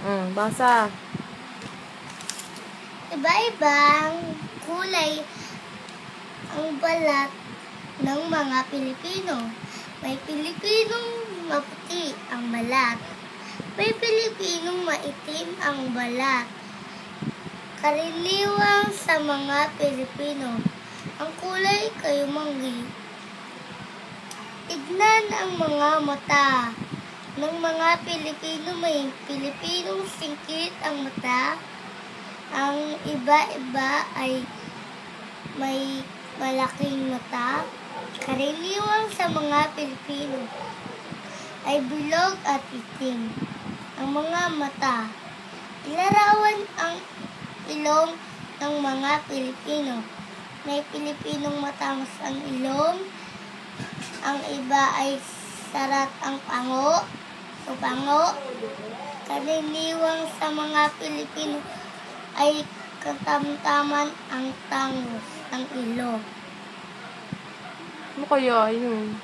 Basa. Iba-ibang kulay ang balat ng mga Pilipino. May Pilipinong maputi ang balat. May Pilipinong maitim ang balat. Karaniwan sa mga Pilipino, ang kulay kayumanggi. Tignan ang mga mata ng mga Pilipino. May Pilipinong singkit ang mata. Ang iba-iba ay may malaking mata. Karaniwan sa mga Pilipino ay bilog at itim ang mga mata. Ilarawan ang ilong ng mga Pilipino. May Pilipinong matamas ang ilong. Ang iba ay sarat ang pango. Karaniwan sa mga Pilipino ay katamtaman ang tangos ng ilong. Ano kaya yun?